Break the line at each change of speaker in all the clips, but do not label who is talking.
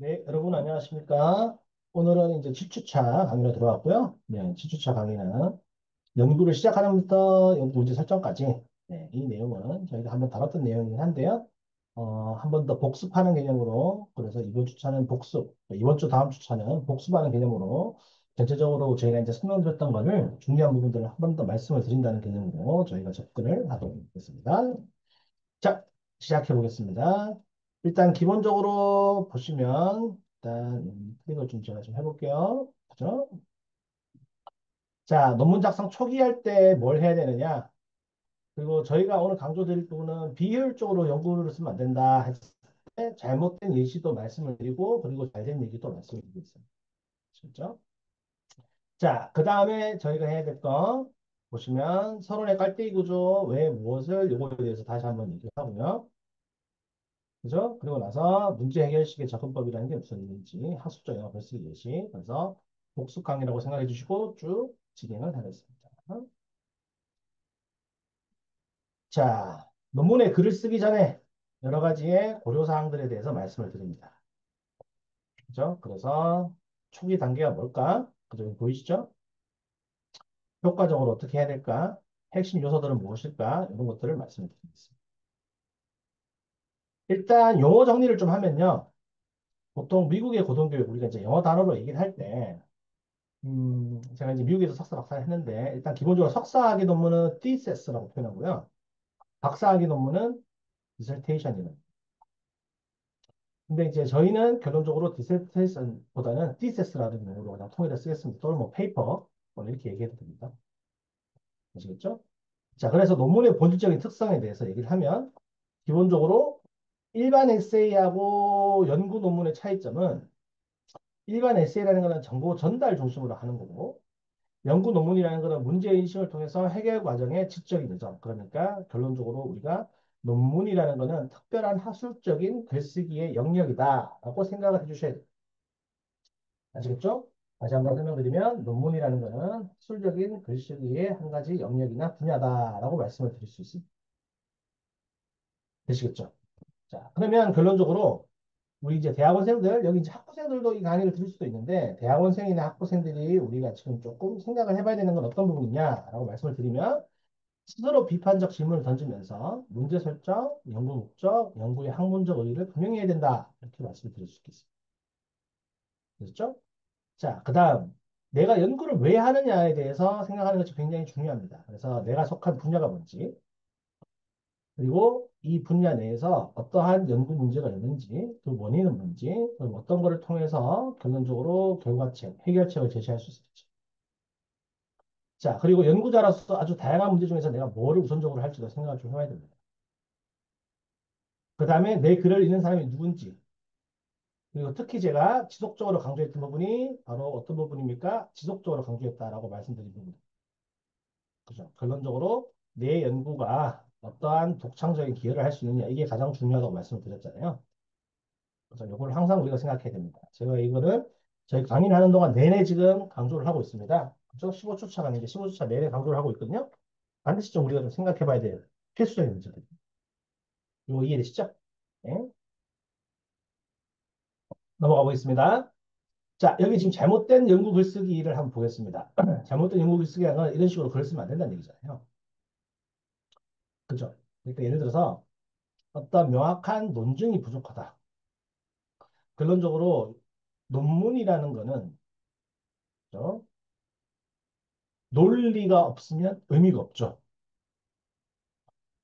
네, 여러분 안녕하십니까? 오늘은 이제 7주차 강의로 들어왔고요. 네, 7주차 강의는 연구를 시작하는 부터 연구 문제 설정까지 이 내용은 저희가 한번 다뤘던 내용이긴 한데요. 한 번 더 복습하는 개념으로 그래서 이번 주차는 복습, 이번 주 다음 주차는 복습하는 개념으로 전체적으로 저희가 이제 설명드렸던 거를 중요한 부분들을 한 번 더 말씀을 드린다는 개념으로 저희가 접근을 하도록 하겠습니다. 자, 시작해 보겠습니다. 일단 기본적으로 보시면 일단 클릭을 좀 제가 좀 해볼게요. 그죠? 자, 논문 작성 초기 할 때 뭘 해야 되느냐? 그리고 저희가 오늘 강조드릴 부분은 비효율적으로 연구를 쓰면 안 된다 했을 때 잘못된 예시도 말씀을 드리고 그리고 잘된 얘기도 말씀을 드리고 있습니다. 그렇죠? 자, 그 다음에 저희가 해야 될 거 보시면 서론의 깔때기 구조 왜 무엇을 요거에 대해서 다시 한번 얘기하고요. 그죠? 그리고 나서 문제 해결식의 접근법이라는 게 무슨 의미인지 학습적 영어 글쓰기 예시 그래서 복습 강의라고 생각해 주시고 쭉 진행을 하겠습니다. 자, 논문에 글을 쓰기 전에 여러 가지의 고려사항들에 대해서 말씀을 드립니다. 그죠? 그래서 초기 단계가 뭘까? 그죠? 보이시죠? 효과적으로 어떻게 해야 될까? 핵심 요소들은 무엇일까? 이런 것들을 말씀을 드리겠습니다. 일단 용어 정리를 좀 하면요. 보통 미국의 고등교육, 우리가 이제 영어 단어로 얘기를 할 때, 제가 이제 미국에서 석사 박사를 했는데, 일단 기본적으로 석사학위 논문은 thees라고 표현하고요. 박사학위 논문은 dissertation이라고. 근데 이제 저희는 결론적으로 dissertation보다는 thees라는 용어로 그냥 통일해 쓰겠습니다. 또는 뭐 paper, 뭐 이렇게 얘기해도 됩니다. 아시겠죠? 자, 그래서 논문의 본질적인 특성에 대해서 얘기를 하면, 기본적으로 일반 에세이하고 연구 논문의 차이점은 일반 에세이라는 것은 정보 전달 중심으로 하는 거고, 연구 논문이라는 것은 문제인식을 통해서 해결 과정의 지적인 요점. 그러니까 결론적으로 우리가 논문이라는 것은 특별한 학술적인 글쓰기의 영역이다라고 생각을 해주셔야 돼요. 아시겠죠? 다시 한번 설명드리면 논문이라는 것은 학술적인 글쓰기의 한 가지 영역이나 분야다라고 말씀을 드릴 수 있습니다. 되시겠죠? 자, 그러면 결론적으로 우리 이제 대학원생들, 여기 이제 학부생들도 이 강의를 들을 수도 있는데, 대학원생이나 학부생들이 우리가 지금 조금 생각을 해봐야 되는 건 어떤 부분이냐라고 말씀을 드리면, 스스로 비판적 질문을 던지면서 문제 설정, 연구 목적, 연구의 학문적 의의를 분명히 해야 된다. 이렇게 말씀을 드릴 수 있겠습니다. 됐죠? 자, 그 다음, 내가 연구를 왜 하느냐에 대해서 생각하는 것이 굉장히 중요합니다. 그래서 내가 속한 분야가 뭔지, 그리고 이 분야 내에서 어떠한 연구 문제가 있는지, 그 원인은 뭔지, 그리고 어떤 것을 통해서 결론적으로 결과책, 해결책을 제시할 수 있을지. 자, 그리고 연구자로서 아주 다양한 문제 중에서 내가 뭐를 우선적으로 할지도 생각을 좀 해봐야 됩니다. 그 다음에 내 글을 읽는 사람이 누군지, 그리고 특히 제가 지속적으로 강조했던 부분이 바로 어떤 부분입니까? 지속적으로 강조했다라고 말씀드린 부분. 그죠? 결론적으로 내 연구가 어떠한 독창적인 기여를 할 수 있느냐, 이게 가장 중요하다고 말씀을 드렸잖아요. 그래서 이걸 항상 우리가 생각해야 됩니다. 제가 이거를 저희 강의를 하는 동안 내내 지금 강조를 하고 있습니다. 그죠? 15주차가 아니고 15주차 내내 강조를 하고 있거든요. 반드시 좀 우리가 좀 생각해 봐야 돼요. 필수적인 문제들. 이거 이해되시죠? 네. 넘어가 보겠습니다. 자, 여기 지금 잘못된 연구 글쓰기를 한번 보겠습니다. 잘못된 연구 글쓰기라는 건 이런 식으로 글 쓰면 안 된다는 얘기잖아요. 그죠? 그러니까 예를 들어서 어떤 명확한 논증이 부족하다. 결론적으로 논문이라는 거는 그죠? 논리가 없으면 의미가 없죠.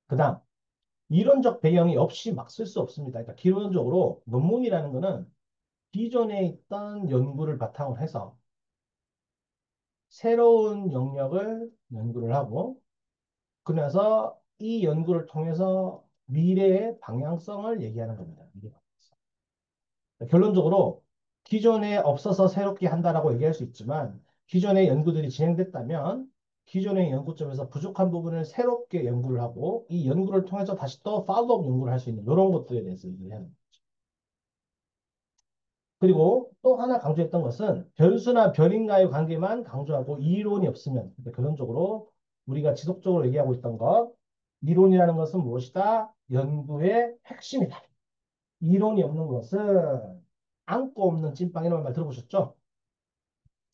그다음 이론적 배경이 없이 막 쓸 수 없습니다. 그러니까 기본적으로 논문이라는 거는 기존에 있던 연구를 바탕으로 해서 새로운 영역을 연구를 하고 그래서 이 연구를 통해서 미래의 방향성을 얘기하는 겁니다. 미래 방향성. 결론적으로 기존에 없어서 새롭게 한다라고 얘기할 수 있지만 기존의 연구들이 진행됐다면 기존의 연구점에서 부족한 부분을 새롭게 연구를 하고 이 연구를 통해서 다시 또 팔로우업 연구를 할 수 있는 이런 것들에 대해서 얘기를 하는 거죠. 그리고 또 하나 강조했던 것은 변수나 변인과의 관계만 강조하고 이론이 없으면 그러니까 결론적으로 우리가 지속적으로 얘기하고 있던 것 이론이라는 것은 무엇이다? 연구의 핵심이다. 이론이 없는 것은 안고 없는 찐빵 이런 말 들어보셨죠?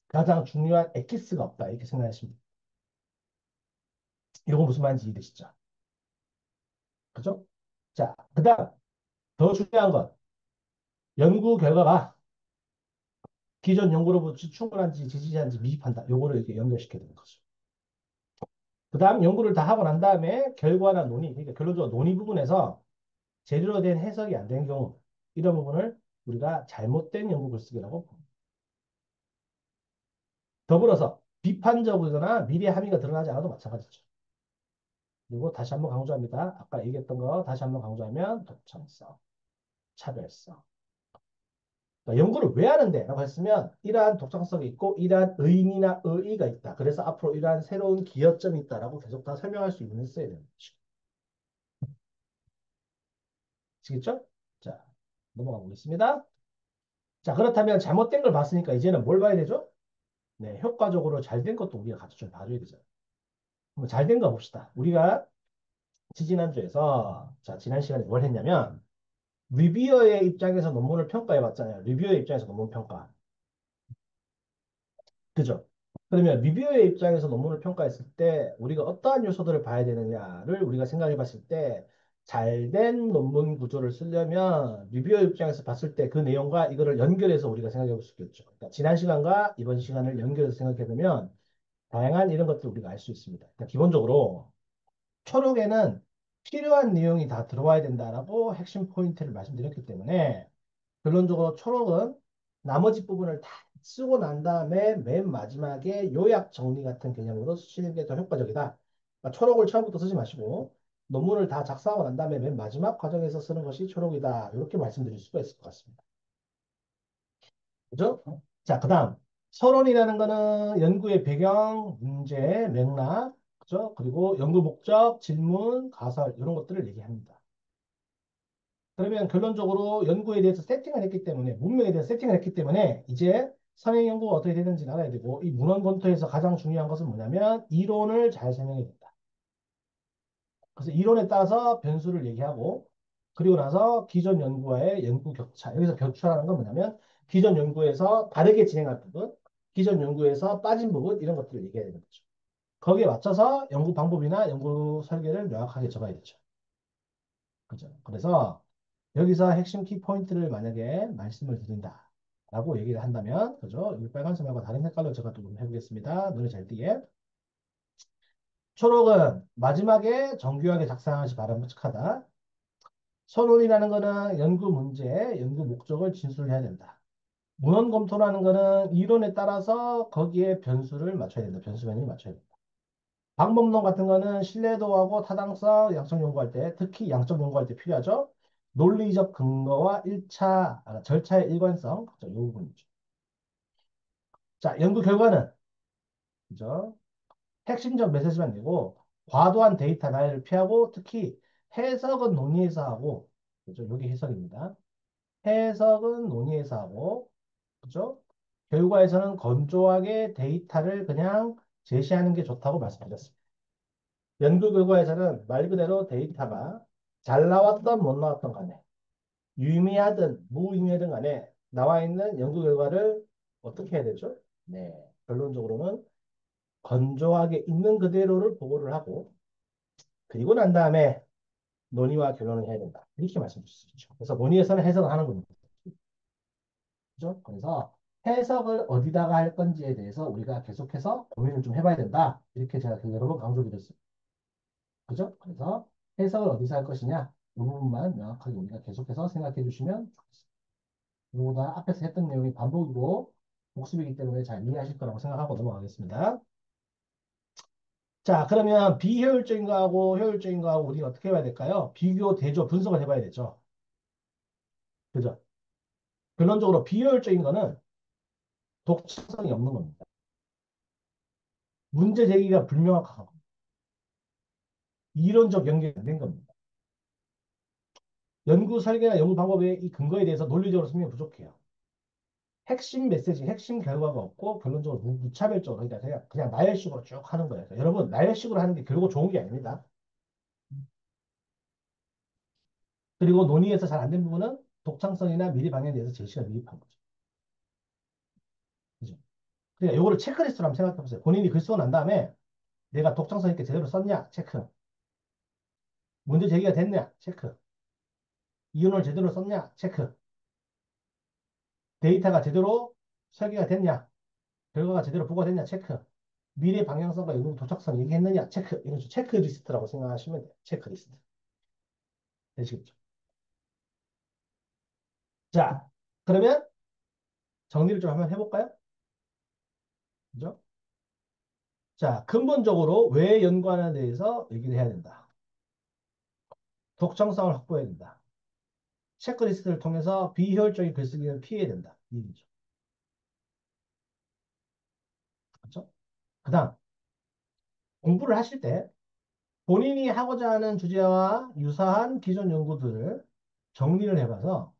가장 중요한 엑기스가 없다. 이렇게 생각하시면 돼요. 이거 무슨 말인지 이해되시죠? 그죠? 자, 그 다음 더 중요한 건 연구 결과가 기존 연구로부터 충분한지 지지한지 미흡한다. 요거를 이렇게 연결시켜야 되는 거죠. 그 다음 연구를 다 하고 난 다음에 결과나 논의, 그러니까 결론적으로 논의 부분에서 제대로 된 해석이 안 되는 경우 이런 부분을 우리가 잘못된 연구 글쓰기라고 봅니다. 더불어서 비판적이거나 미래 함의가 드러나지 않아도 마찬가지죠. 그리고 다시 한번 강조합니다. 아까 얘기했던 거 다시 한번 강조하면 독창성, 차별성. 그러니까 연구를 왜 하는데? 라고 했으면 이러한 독창성이 있고 이러한 의미나 의의가 있다. 그래서 앞으로 이러한 새로운 기여점이 있다라고 계속 다 설명할 수 있는 써야 되는 거죠. 아시겠죠? 자, 넘어가 보겠습니다. 자, 그렇다면 잘못된 걸 봤으니까 이제는 뭘 봐야 되죠? 네, 효과적으로 잘 된 것도 우리가 같이 좀 봐줘야 되잖아요. 그럼 잘 된 거 봅시다. 우리가 지난주에서, 자, 지난 시간에 뭘 했냐면, 리뷰어의 입장에서 논문을 평가해 봤잖아요. 리뷰어의 입장에서 논문 평가. 그죠? 그러면 리뷰어의 입장에서 논문을 평가했을 때 우리가 어떠한 요소들을 봐야 되느냐를 우리가 생각해 봤을 때 잘된 논문 구조를 쓰려면 리뷰어 입장에서 봤을 때 그 내용과 이거를 연결해서 우리가 생각해 볼 수 있겠죠. 그러니까 지난 시간과 이번 시간을 연결해서 생각해 보면 다양한 이런 것들을 우리가 알 수 있습니다. 그러니까 기본적으로 초록에는 필요한 내용이 다 들어와야 된다라고 핵심 포인트를 말씀드렸기 때문에 결론적으로 초록은 나머지 부분을 다 쓰고 난 다음에 맨 마지막에 요약 정리 같은 개념으로 쓰시는 게 더 효과적이다. 그러니까 초록을 처음부터 쓰지 마시고 논문을 다 작성하고 난 다음에 맨 마지막 과정에서 쓰는 것이 초록이다. 이렇게 말씀드릴 수가 있을 것 같습니다. 그죠? 자, 그 다음. 서론이라는 거는 연구의 배경, 문제, 맥락, 그죠? 그리고 연구 목적, 질문, 가설, 이런 것들을 얘기합니다. 그러면 결론적으로 연구에 대해서 세팅을 했기 때문에, 문명에 대해서 세팅을 했기 때문에, 이제 선행 연구가 어떻게 되는지 알아야 되고, 이 문헌 검토에서 가장 중요한 것은 뭐냐면, 이론을 잘 설명해야 된다. 그래서 이론에 따라서 변수를 얘기하고, 그리고 나서 기존 연구와의 연구 격차. 여기서 격차라는 건 뭐냐면, 기존 연구에서 다르게 진행할 부분, 기존 연구에서 빠진 부분, 이런 것들을 얘기해야 되는 거죠. 거기에 맞춰서 연구 방법이나 연구 설계를 명확하게 적어야 되죠. 그죠? 그래서 여기서 핵심 키포인트를 만약에 말씀을 드린다. 라고 얘기를 한다면, 그죠? 이 빨간색 말고 다른 색깔로 제가 또 해보겠습니다. 눈에 잘 띄게. 초록은 마지막에 정교하게 작성하시 바람직하다. 서론이라는 거는 연구 문제, 연구 목적을 진술해야 된다. 문헌 검토라는 거는 이론에 따라서 거기에 변수를 맞춰야 된다. 변수 변형을 맞춰야 된다. 방법론 같은 거는 신뢰도하고 타당성, 양적 연구할 때, 특히 양적 연구할 때 필요하죠. 논리적 근거와 절차의 일관성, 이 부분이죠. 자, 연구 결과는, 그죠? 핵심적 메시지만 내고, 과도한 데이터 나열을 피하고, 특히 해석은 논의해서 하고, 그죠? 여기 해석입니다. 해석은 논의해서 하고, 그죠? 결과에서는 건조하게 데이터를 그냥 제시하는 게 좋다고 말씀드렸습니다. 연구 결과에서는 말 그대로 데이터가 잘 나왔던 못 나왔던 간에 유의미하든 무의미하든 간에 나와 있는 연구 결과를 어떻게 해야 되죠? 네, 결론적으로는 건조하게 있는 그대로를 보고를 하고 그리고 난 다음에 논의와 결론을 해야 된다. 이렇게 말씀드릴 수 있죠. 그래서 논의에서는 해석을 하는 겁니다. 그죠? 그래서 해석을 어디다가 할 건지에 대해서 우리가 계속해서 고민을 좀 해봐야 된다. 이렇게 제가 여러 번 강조드렸습니다. 그죠? 그래서 해석을 어디서 할 것이냐, 이 부분만 명확하게 우리가 계속해서 생각해 주시면 좋겠습니다. 그리고 앞에서 했던 내용이 반복이고 복습이기 때문에 잘 이해하실 거라고 생각하고 넘어가겠습니다. 자, 그러면 비효율적인 거하고 효율적인 거하고 우리 어떻게 해야 될까요? 비교, 대조, 분석을 해봐야 되죠. 그죠? 결론적으로 비효율적인 거는 독창성이 없는 겁니다. 문제 제기가 불명확하고 이론적 연결이 안 된 겁니다. 연구 설계나 연구 방법의 이 근거에 대해서 논리적으로 설명이 부족해요. 핵심 메시지, 핵심 결과가 없고 결론적으로 무차별적으로 그러니까 그냥 나열식으로 쭉 하는 거예요. 그러니까 여러분 나열식으로 하는 게 결국 좋은 게 아닙니다. 그리고 논의에서 잘 안 된 부분은 독창성이나 미리 방향에 대해서 제시가 미흡한 거죠. 그죠? 그러니까 요거를 체크리스트로 한번 생각해 보세요. 본인이 글 쓰고 난 다음에 내가 독창성 있게 제대로 썼냐? 체크. 문제 제기가 됐냐? 체크. 이론을 제대로 썼냐? 체크. 데이터가 제대로 설계가 됐냐? 결과가 제대로 보고가 됐냐? 체크. 미래 방향성과 연구 도착성 얘기했느냐? 체크. 이런 식으로 체크리스트라고 생각하시면 돼요. 체크리스트. 되시겠죠? 자, 그러면 정리를 좀 한번 해볼까요? 그죠? 자, 근본적으로 왜 연구하는 데 대해서 얘기를 해야 된다. 독창성을 확보해야 된다. 체크리스트를 통해서 비효율적인 글쓰기를 피해야 된다. 이 얘기죠. 그렇죠? 그 다음, 공부를 하실 때 본인이 하고자 하는 주제와 유사한 기존 연구들을 정리를 해봐서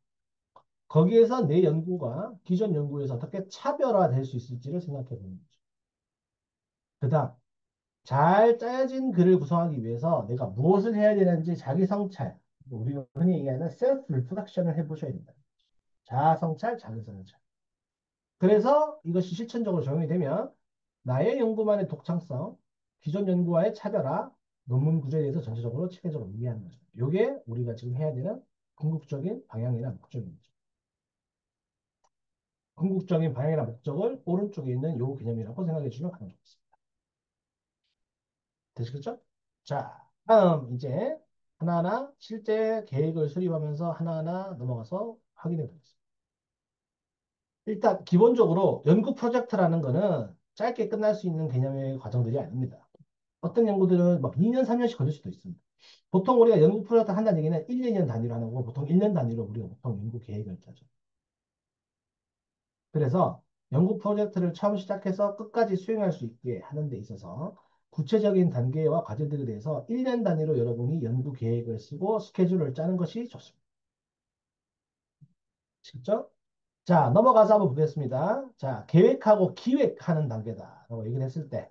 거기에서 내 연구가 기존 연구에서 어떻게 차별화될 수 있을지를 생각해 보는 거죠. 그 다음, 잘 짜여진 글을 구성하기 위해서 내가 무엇을 해야 되는지 자기 성찰, 우리가 흔히 얘기하는 셀프 리프렉션을 해보셔야 된다. 자아 성찰, 자기 성찰. 그래서 이것이 실천적으로 적용이 되면 나의 연구만의 독창성, 기존 연구와의 차별화, 논문 구조에 대해서 전체적으로 체계적으로 이해하는 거죠. 이게 우리가 지금 해야 되는 궁극적인 방향이나 목적입니다. 궁극적인 방향이나 목적을 오른쪽에 있는 요 개념이라고 생각해 주시면 가장 좋겠습니다. 되시겠죠? 자, 다음 이제 하나하나 실제 계획을 수립하면서 하나하나 넘어가서 확인해 보겠습니다. 일단 기본적으로 연구 프로젝트라는 거는 짧게 끝날 수 있는 개념의 과정들이 아닙니다. 어떤 연구들은 막 2년, 3년씩 걸릴 수도 있습니다. 보통 우리가 연구 프로젝트 한다는 얘기는 1, 2년 단위로 하는 거고 보통 1년 단위로 우리가 보통 연구 계획을 짜죠. 그래서 연구 프로젝트를 처음 시작해서 끝까지 수행할 수 있게 하는 데 있어서 구체적인 단계와 과제들에 대해서 1년 단위로 여러분이 연구 계획을 쓰고 스케줄을 짜는 것이 좋습니다. 쉽죠? 자, 넘어가서 한번 보겠습니다. 자, 계획하고 기획하는 단계다라고 얘기를 했을 때,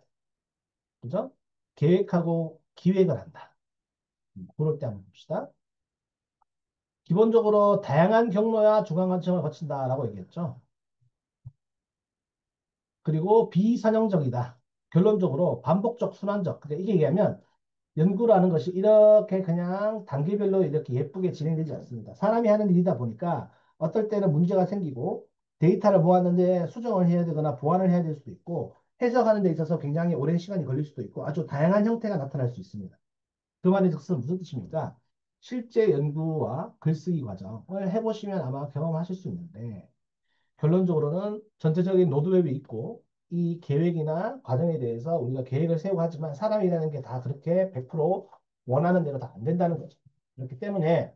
그죠? 계획하고 기획을 한다. 그럴 때 한번 봅시다. 기본적으로 다양한 경로와 중간 관점을 거친다라고 얘기했죠. 그리고 비선형적이다. 결론적으로 반복적, 순환적. 그러니까 이게 얘기하면 연구라는 것이 이렇게 그냥 단계별로 이렇게 예쁘게 진행되지 않습니다. 사람이 하는 일이다 보니까 어떨 때는 문제가 생기고 데이터를 모았는데 수정을 해야 되거나 보완을 해야 될 수도 있고 해석하는 데 있어서 굉장히 오랜 시간이 걸릴 수도 있고 아주 다양한 형태가 나타날 수 있습니다. 그 말의 즉슨 무슨 뜻입니까? 실제 연구와 글쓰기 과정을 해보시면 아마 경험하실 수 있는데 결론적으로는 전체적인 로드맵이 있고 이 계획이나 과정에 대해서 우리가 계획을 세우고 하지만 사람이라는 게 다 그렇게 100% 원하는 대로 다 안 된다는 거죠. 그렇기 때문에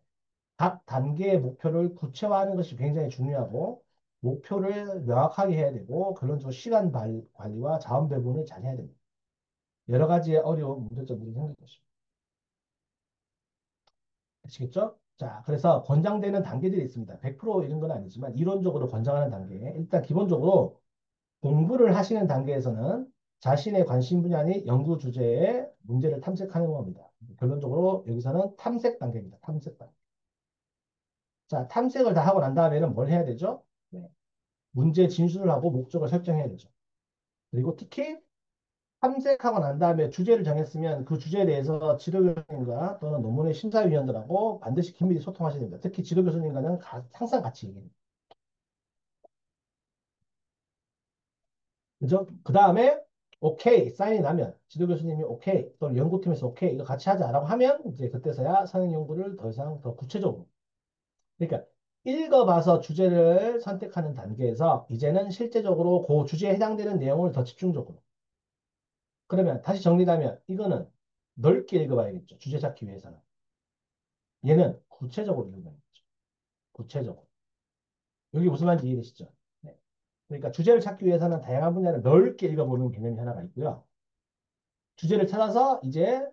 각 단계의 목표를 구체화하는 것이 굉장히 중요하고 목표를 명확하게 해야 되고 결론적으로 시간 관리와 자원 배분을 잘 해야 됩니다. 여러 가지의 어려운 문제점들이 생길 것입니다. 아시겠죠? 자, 그래서 권장되는 단계들이 있습니다. 100% 이런 건 아니지만 이론적으로 권장하는 단계. 일단 기본적으로 공부를 하시는 단계에서는 자신의 관심 분야니 연구 주제의 문제를 탐색하는 겁니다. 결론적으로 여기서는 탐색 단계입니다. 탐색 단계. 자, 탐색을 다 하고 난 다음에는 뭘 해야 되죠? 네. 문제 진술을 하고 목적을 설정해야 되죠. 그리고 특히 탐색하고 난 다음에 주제를 정했으면 그 주제에 대해서 지도교수님과 또는 논문의 심사위원들하고 반드시 긴밀히 소통하셔야 됩니다. 특히 지도교수님과는 항상 같이 얘기합니다. 그죠? 그 다음에 오케이 사인이 나면 지도 교수님이 오케이 또는 연구팀에서 오케이 이거 같이 하자라고 하면 이제 그때서야 선행 연구를 더 이상 더 구체적으로 그러니까 읽어봐서 주제를 선택하는 단계에서 이제는 실제적으로 그 주제에 해당되는 내용을 더 집중적으로 그러면 다시 정리하면 이거는 넓게 읽어봐야겠죠. 주제 잡기 위해서는 얘는 구체적으로 읽어봐야겠죠. 구체적으로 여기 무슨 말인지 이해되시죠? 네. 그러니까 주제를 찾기 위해서는 다양한 분야를 넓게 읽어보는 개념이 하나가 있고요. 주제를 찾아서 이제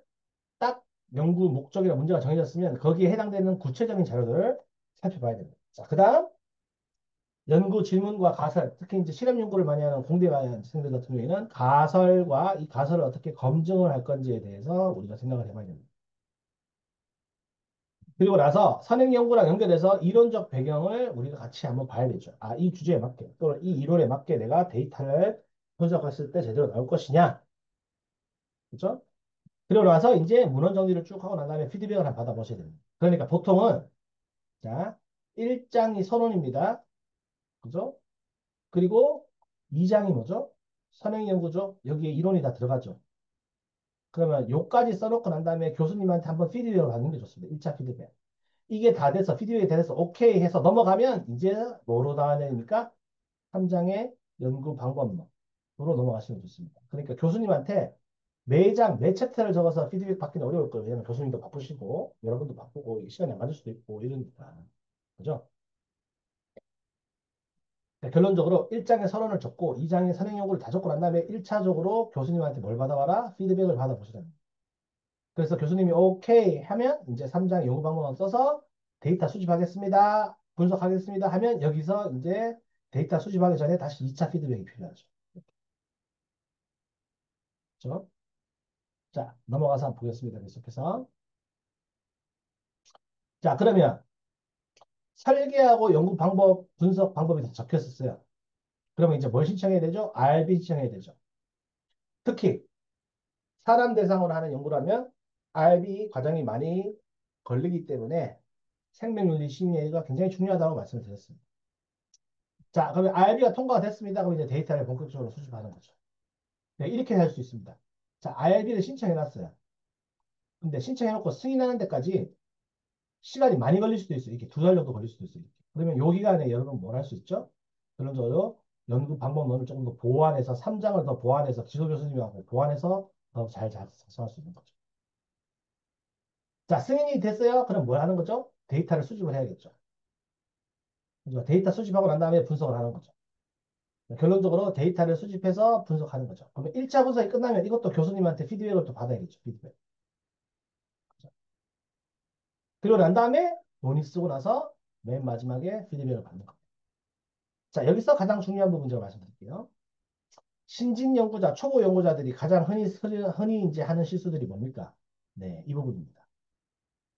딱 연구 목적이나 문제가 정해졌으면 거기에 해당되는 구체적인 자료들을 살펴봐야 됩니다. 자, 그 다음 연구 질문과 가설, 특히 이제 실험 연구를 많이 하는 공대 학생들 같은 경우에는 가설과 이 가설을 어떻게 검증을 할 건지에 대해서 우리가 생각을 해봐야 됩니다. 그리고 나서 선행 연구랑 연결해서 이론적 배경을 우리가 같이 한번 봐야 되죠. 아, 이 주제에 맞게 또는 이 이론에 맞게 내가 데이터를 분석했을 때 제대로 나올 것이냐. 그죠? 그리고 나서 이제 문헌 정리를 쭉 하고 난 다음에 피드백을 한번 받아보셔야 됩니다. 그러니까 보통은 자, 1장이 서론입니다. 그죠? 그리고 2장이 뭐죠? 선행 연구죠. 여기에 이론이 다 들어가죠. 그러면 요까지 써놓고 난 다음에 교수님한테 한번 피드백을 받는 게 좋습니다. 1차 피드백. 이게 다 돼서 피드백이 다 돼서 오케이 해서 넘어가면 이제 뭐로 나와야 됩니까? 3장의 연구 방법론으로 넘어가시면 좋습니다. 그러니까 교수님한테 매장, 매 챕터를 적어서 피드백 받기는 어려울 거예요. 왜냐면 교수님도 바쁘시고, 여러분도 바쁘고, 이게 시간이 안 맞을 수도 있고, 이러니까. 그죠? 그러니까 결론적으로 1장의 서론을 적고, 2장의 선행 연구를 다 적고 난 다음에 1차적으로 교수님한테 뭘 받아와라? 피드백을 받아보시라는 거예요. 그래서 교수님이 오케이 하면 이제 3장 연구 방법만 써서 데이터 수집하겠습니다. 분석하겠습니다. 하면 여기서 이제 데이터 수집하기 전에 다시 2차 피드백이 필요하죠. 그렇죠? 자, 넘어가서 한번 보겠습니다. 계속해서. 자, 그러면 설계하고 연구 방법, 분석 방법이 다 적혀 있었어요. 그러면 이제 뭘 신청해야 되죠? RB 신청해야 되죠. 특히 사람 대상으로 하는 연구라면 RB 과정이 많이 걸리기 때문에 생명윤리 심리가 굉장히 중요하다고 말씀을 드렸습니다. 자, 그러면 RB가 통과가 됐습니다. 그럼 이제 데이터를 본격적으로 수집하는 거죠. 네, 이렇게 할 수 있습니다. 자, RB를 신청해놨어요. 근데 신청해놓고 승인하는 데까지 시간이 많이 걸릴 수도 있어요. 이렇게 2달 정도 걸릴 수도 있어요. 그러면 요 기간에 여러분 뭘 할 수 있죠? 결론적으로 연구 방법론을 조금 더 보완해서 3장을 더 보완해서 지도 교수님하고 보완해서 더 잘 작성할 수 있는 거죠. 자, 승인이 됐어요? 그럼 뭘 하는 거죠? 데이터를 수집을 해야겠죠. 그죠? 데이터 수집하고 난 다음에 분석을 하는 거죠. 결론적으로 데이터를 수집해서 분석하는 거죠. 그러면 1차 분석이 끝나면 이것도 교수님한테 피드백을 또 받아야겠죠. 피드백. 그리고 난 다음에 논의 쓰고 나서 맨 마지막에 피드백을 받는 겁니다. 자, 여기서 가장 중요한 부분 제가 말씀드릴게요. 신진 연구자, 초보 연구자들이 가장 흔히 이제 하는 실수들이 뭡니까? 네, 이 부분입니다.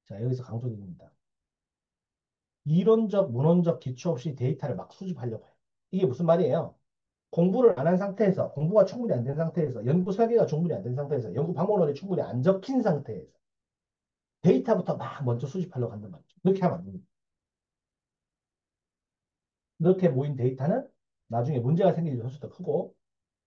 자, 여기서 강조드립니다. 이론적, 문헌적 기초 없이 데이터를 막 수집하려고 해요. 이게 무슨 말이에요? 공부를 안 한 상태에서, 공부가 충분히 안 된 상태에서, 연구 설계가 충분히 안 된 상태에서, 연구 방법론이 충분히 안 적힌 상태에서 데이터부터 막 먼저 수집하려고 한단 말이죠. 그렇게 하면 안 됩니다. 이렇게 모인 데이터는 나중에 문제가 생길 수도 크고,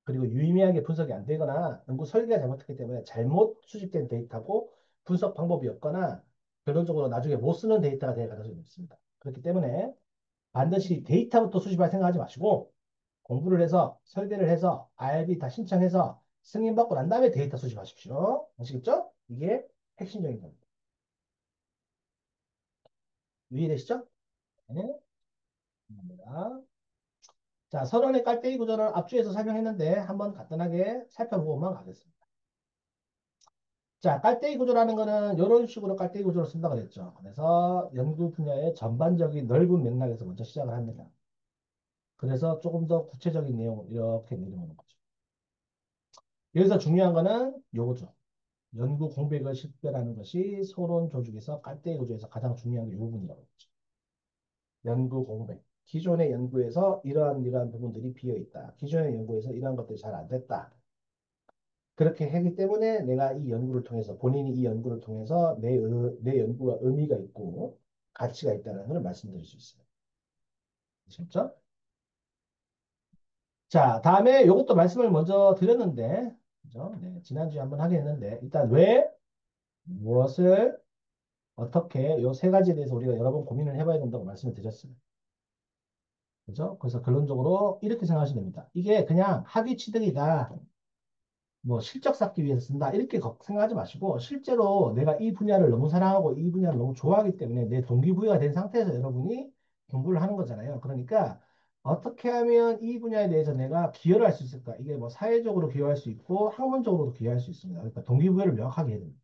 그리고 유의미하게 분석이 안 되거나 연구 설계가 잘못했기 때문에 잘못 수집된 데이터고 분석 방법이 없거나 결론적으로 나중에 못 쓰는 데이터가 될 가능성이 있습니다. 그렇기 때문에 반드시 데이터부터 수집할 생각하지 마시고 공부를 해서 설계를 해서 RB 다 신청해서 승인받고 난 다음에 데이터 수집하십시오. 아시겠죠? 이게 핵심적인 겁니다. 이해되시죠? 네. 감사합니다. 자, 서론의 깔때기 구조는 앞주에서 설명했는데 한번 간단하게 살펴보고만 가겠습니다. 자, 깔때기 구조라는 거는 이런 식으로 깔때기 구조를 쓴다고 그랬죠. 그래서 연구 분야의 전반적인 넓은 맥락에서 먼저 시작을 합니다. 그래서 조금 더 구체적인 내용을 이렇게 내려오는 거죠. 여기서 중요한 거는 요거죠. 연구 공백을 식별하는 것이 소론 조직에서 깔때기 구조에서 가장 중요한 게 이 부분이라고 했죠. 연구 공백. 기존의 연구에서 이러한 부분들이 비어 있다. 기존의 연구에서 이러한 것들이 잘 안 됐다. 그렇게 했기 때문에 내가 이 연구를 통해서 본인이 이 연구를 통해서 내 연구가 의미가 있고 가치가 있다는 걸 말씀드릴 수 있어요. 진짜? 자, 다음에 이것도 말씀을 먼저 드렸는데, 그죠? 네, 지난주에 한번 하긴 했는데, 일단 왜, 무엇을, 어떻게, 요 세 가지에 대해서 우리가 여러 번 고민을 해봐야 된다고 말씀을 드렸어요. 그죠? 그래서 결론적으로 이렇게 생각하시면 됩니다. 이게 그냥 학위 취득이다. 뭐 실적 쌓기 위해서 쓴다 이렇게 생각하지 마시고 실제로 내가 이 분야를 너무 사랑하고 이 분야를 너무 좋아하기 때문에 내 동기부여가 된 상태에서 여러분이 공부를 하는 거잖아요. 그러니까 어떻게 하면 이 분야에 대해서 내가 기여를 할 수 있을까? 이게 뭐 사회적으로 기여할 수 있고 학문적으로도 기여할 수 있습니다. 그러니까 동기부여를 명확하게 해야 됩니다.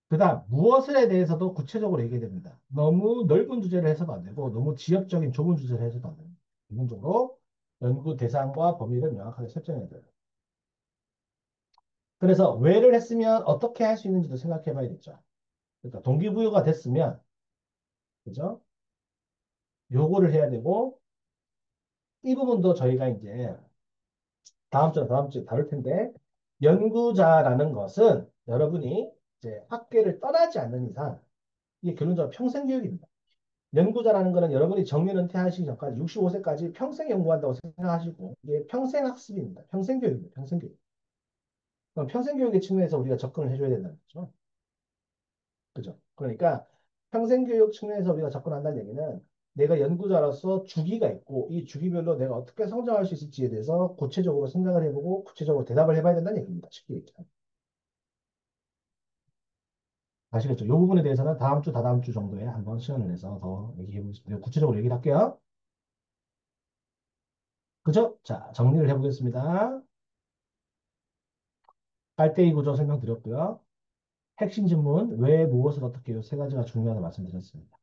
그다음 무엇에 대해서도 구체적으로 얘기해야 됩니다. 너무 넓은 주제를 해서도 안 되고 너무 지역적인 좁은 주제를 해서도 안 됩니다. 기본적으로 연구 대상과 범위를 명확하게 설정해야 돼요. 그래서 왜를 했으면 어떻게 할 수 있는지도 생각해 봐야겠죠. 그러니까 동기부여가 됐으면, 그죠? 요거를 해야 되고, 이 부분도 저희가 이제 다음 주에 다룰 텐데, 연구자라는 것은 여러분이 이제 학계를 떠나지 않는 이상, 이게 결론적으로 평생 교육입니다. 연구자라는 거는 여러분이 정년 은퇴하시기 전까지 65세까지 평생 연구한다고 생각하시고, 이게 평생 학습입니다. 평생 교육입니다. 평생 교육. 그럼 평생 교육의 측면에서 우리가 접근을 해줘야 된다는 거죠. 그죠? 그러니까 평생 교육 측면에서 우리가 접근한다는 얘기는 내가 연구자로서 주기가 있고 이 주기별로 내가 어떻게 성장할 수 있을지에 대해서 구체적으로 생각을 해보고 구체적으로 대답을 해봐야 된다는 얘기입니다. 쉽게 얘기하면. 아시겠죠? 이 부분에 대해서는 다음 주, 다다음 주 정도에 한번 시간을 내서 더 얘기해 보겠습니다. 구체적으로 얘기를 할게요. 그죠? 자, 정리를 해보겠습니다. 깔때기 구조 설명드렸고요. 핵심 질문, 왜, 무엇을 어떻게 요 세 가지가 중요하다고 말씀드렸습니다.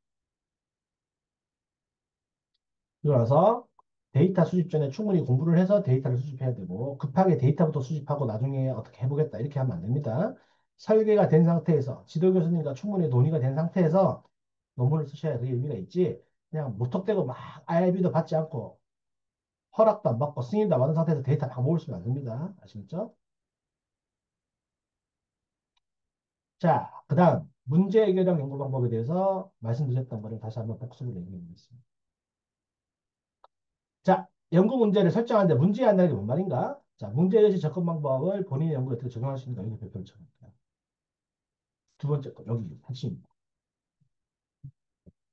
그러고 나서 데이터 수집 전에 충분히 공부를 해서 데이터를 수집해야 되고 급하게 데이터부터 수집하고 나중에 어떻게 해보겠다 이렇게 하면 안 됩니다. 설계가 된 상태에서 지도 교수님과 충분히 논의가 된 상태에서 논문을 쓰셔야 그게 의미가 있지. 그냥 무턱대고 막 IRB도 받지 않고 허락도 안 받고 승인도 안 받은 상태에서 데이터 막 모으시면 안 됩니다. 아시겠죠? 자, 그 다음 문제 해결형 연구 방법에 대해서 말씀드렸던 거를 다시 한번 복습을 얘기해 보겠습니다. 자, 연구 문제를 설정하는데 문제한다는 게 뭔 말인가? 자, 문제예시 접근 방법을 본인의 연구에 어떻게 적용할 수 있는가? 여기 발표를 쳐볼게요. 두 번째 거, 여기 핵심.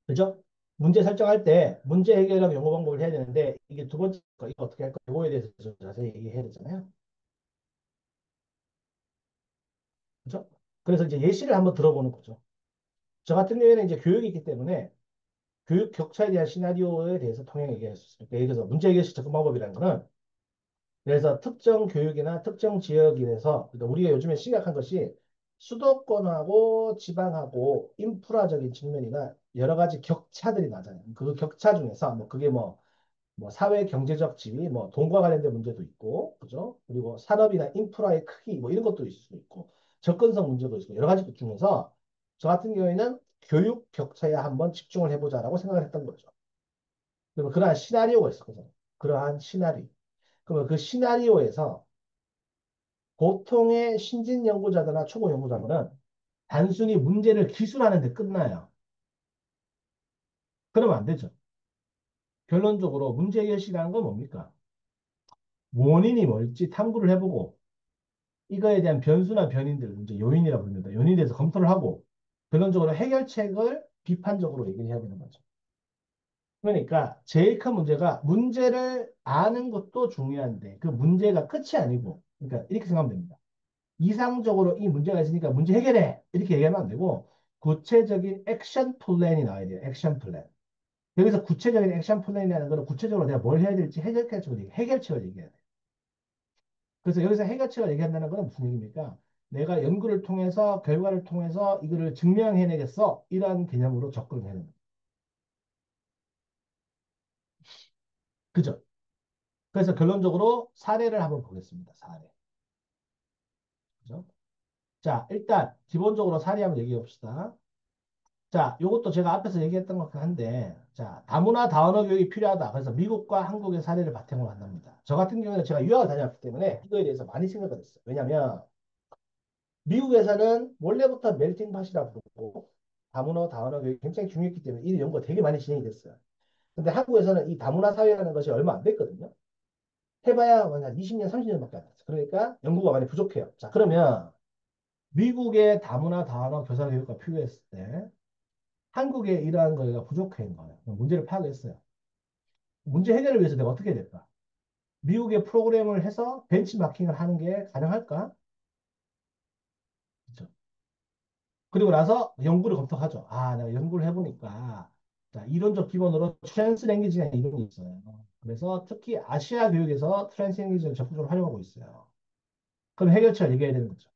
그죠? 문제 설정할 때 문제 해결하고 연구 방법을 해야 되는데 이게 두 번째 거, 이거 어떻게 할 거, 이거에 대해서 좀 자세히 얘기해야 되잖아요. 그죠? 그래서 이제 예시를 한번 들어보는 거죠. 저 같은 경우에는 이제 교육이 있기 때문에 교육 격차에 대한 시나리오에 대해서 통행 얘기할 수 있습니다. 예를 들어서 문제 해결식 접근 방법이라는 거는 그래서 특정 교육이나 특정 지역인에서 그러니까 우리가 요즘에 심각한 것이 수도권하고 지방하고 인프라적인 측면이나 여러 가지 격차들이 나잖아요. 그 격차 중에서 뭐 그게 뭐 사회 경제적 지위, 뭐 돈과 관련된 문제도 있고, 그죠? 그리고 산업이나 인프라의 크기 뭐 이런 것도 있을 수 있고 접근성 문제도 있고 여러 가지 것 중에서 저 같은 경우에는 교육 격차에 한번 집중을 해보자라고 생각을 했던 거죠. 그리고 그러한 시나리오가 있었거든요. 그러한 시나리오. 그러면 그 시나리오에서 보통의 신진 연구자들이나 초보 연구자들은 단순히 문제를 기술하는 데 끝나요. 그러면 안 되죠. 결론적으로 문제 해결이라는 건 뭡니까? 원인이 뭘지 탐구를 해보고 이거에 대한 변수나 변인들, 이제 요인이라고 부릅니다. 요인에 대해서 검토를 하고 결론적으로 해결책을 비판적으로 얘기해야 되는 거죠. 그러니까 제일 큰 문제가 문제를 아는 것도 중요한데 그 문제가 끝이 아니고 그러니까 이렇게 생각하면 됩니다. 이상적으로 이 문제가 있으니까 문제 해결해. 이렇게 얘기하면 안 되고, 구체적인 액션 플랜이 나와야 돼요. 액션 플랜. 여기서 구체적인 액션 플랜이라는 거는 구체적으로 내가 뭘 해야 될지 해결책을 얘기해야 돼요. 그래서 여기서 해결책을 얘기한다는 거는 무슨 얘기입니까? 내가 연구를 통해서, 결과를 통해서 이거를 증명해내겠어. 이런 개념으로 접근해야 됩니다. 그죠? 그래서 결론적으로 사례를 한번 보겠습니다. 사례. 그죠? 자, 일단, 기본적으로 사례 한번 얘기해 봅시다. 자, 요것도 제가 앞에서 얘기했던 것 같긴 한데, 자, 다문화 다언어 교육이 필요하다. 그래서 미국과 한국의 사례를 바탕으로 한답니다. 저 같은 경우에는 제가 유학을 다녔기 때문에 이거에 대해서 많이 생각을 했어요. 왜냐면, 미국에서는 원래부터 멜팅 팟이라고 부르고, 다문화 다언어 교육이 굉장히 중요했기 때문에 이 연구가 되게 많이 진행이 됐어요. 근데 한국에서는 이 다문화 사회라는 것이 얼마 안 됐거든요. 해봐야 한 20년, 30년밖에 안 됐어요. 그러니까 연구가 많이 부족해요. 자, 그러면 미국의 다문화 다언어 교사 교육과 필요했을 때, 한국에 이러한 거가 부족한 거예요. 문제를 파악했어요. 문제 해결을 위해서 내가 어떻게 해야 될까? 미국의 프로그램을 해서 벤치마킹을 하는 게 가능할까? 그렇죠. 그리고 나서 연구를 검토하죠. 아, 내가 연구를 해보니까 자, 이론적 기본으로 트랜스랭귀지라는 이론이 있어요. 그래서 특히 아시아 교육에서 트랜스랭귀지를 적극적으로 활용하고 있어요. 그럼 해결책을 얘기해야 되는 거죠.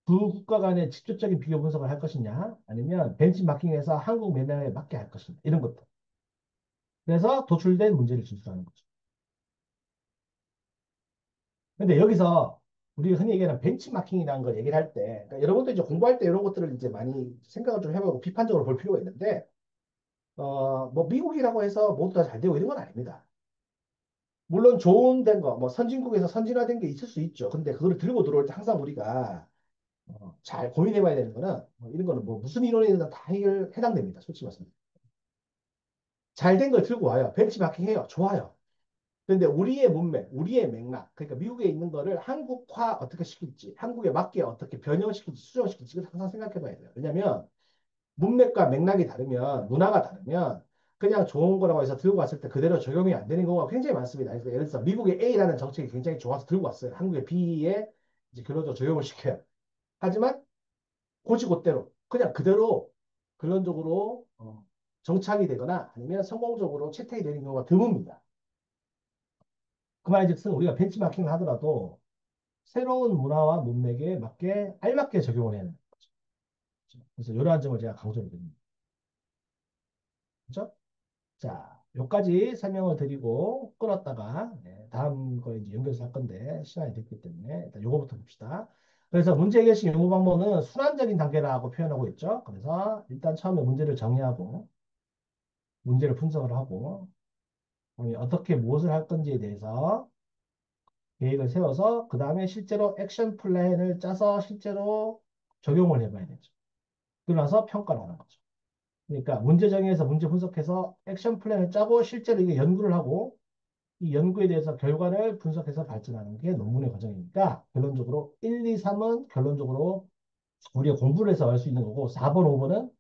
두 국가 간의 직접적인 비교 분석을 할 것이냐, 아니면 벤치마킹에서 한국 매너에 맞게 할 것이냐, 이런 것들. 그래서 도출된 문제를 진술하는 거죠. 근데 여기서 우리가 흔히 얘기하는 벤치마킹이라는 걸 얘기를 할 때, 그러니까 여러분도 이제 공부할 때 이런 것들을 이제 많이 생각을 좀 해보고 비판적으로 볼 필요가 있는데, 뭐 미국이라고 해서 모두 다 잘 되고 이런 건 아닙니다. 물론 좋은 된 거, 뭐 선진국에서 선진화된 게 있을 수 있죠. 근데 그거를 들고 들어올 때 항상 우리가 잘 고민해봐야 되는 거는 이런 거는 뭐 무슨 이론이든 다 해당됩니다. 솔직히 말씀드리면. 잘 된 걸 들고 와요. 벤치마킹 해요. 좋아요. 근데 우리의 문맥, 우리의 맥락, 그러니까 미국에 있는 거를 한국화 어떻게 시킬지, 한국에 맞게 어떻게 변형시킬지, 수정시킬지, 이걸 항상 생각해 봐야 돼요. 왜냐면, 문맥과 맥락이 다르면, 문화가 다르면, 그냥 좋은 거라고 해서 들고 왔을 때 그대로 적용이 안 되는 경우가 굉장히 많습니다. 그래서 예를 들어서 미국의 A라는 정책이 굉장히 좋아서 들고 왔어요. 한국의 B에 이제 결론적으로 적용을 시켜요. 하지만, 고지고대로, 그냥 그대로 결론적으로 정착이 되거나 아니면 성공적으로 채택이 되는 경우가 드뭅니다. 그 말인즉슨 우리가 벤치마킹을 하더라도 새로운 문화와 문맥에 맞게 알맞게 적용을 해야 되는 거죠. 그래서 이러한 점을 제가 강조를 드립니다. 그렇죠? 자, 여기까지 설명을 드리고 끊었다가 다음 거 이제 연결해서 할 건데 시간이 됐기 때문에 일단 요거부터 봅시다. 그래서 문제 해결식 연구 방법은 순환적인 단계라고 표현하고 있죠. 그래서 일단 처음에 문제를 정리하고 문제를 분석을 하고 어떻게 무엇을 할 건지에 대해서 계획을 세워서 그 다음에 실제로 액션 플랜을 짜서 실제로 적용을 해봐야 되죠. 그러고 나서 평가를 하는 거죠. 그러니까 문제 정의에서 문제 분석해서 액션 플랜을 짜고 실제로 이게 연구를 하고 이 연구에 대해서 결과를 분석해서 발전하는 게 논문의 과정이니까 결론적으로 1, 2, 3은 결론적으로 우리가 공부를 해서 알 수 있는 거고 4번, 5번은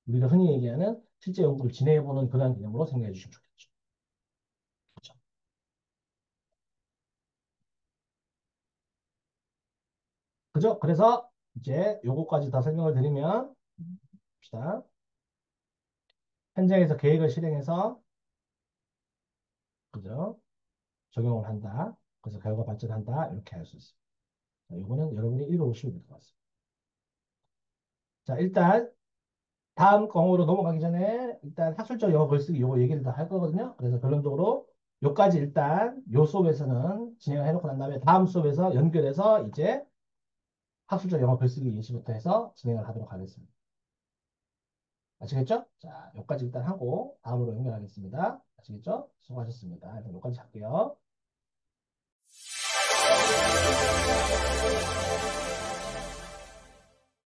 우리가 흔히 얘기하는 실제 연구를 진행해보는 그런 개념으로 생각해 주시면 좋겠죠. 그렇죠. 그죠? 그래서 이제 요거까지 다 설명을 드리면 봅시다. 현장에서 계획을 실행해서 그죠? 적용을 한다. 그래서 결과 발전한다. 이렇게 할 수 있습니다. 자, 이거는 여러분이 읽어보시면 될 것 같습니다. 자, 일단 다음項으로 넘어가기 전에 일단 학술적 영어 글쓰기 요거 얘기를 다 할 거거든요. 그래서 결론적으로 요까지 일단 요 수업에서는 진행을 해놓고 난 다음에 다음 수업에서 연결해서 이제 학술적 영어 글쓰기 예시부터 해서 진행을 하도록 하겠습니다. 아시겠죠? 자, 요까지 일단 하고 다음으로 연결하겠습니다. 아시겠죠? 수고하셨습니다. 일단 요까지 할게요.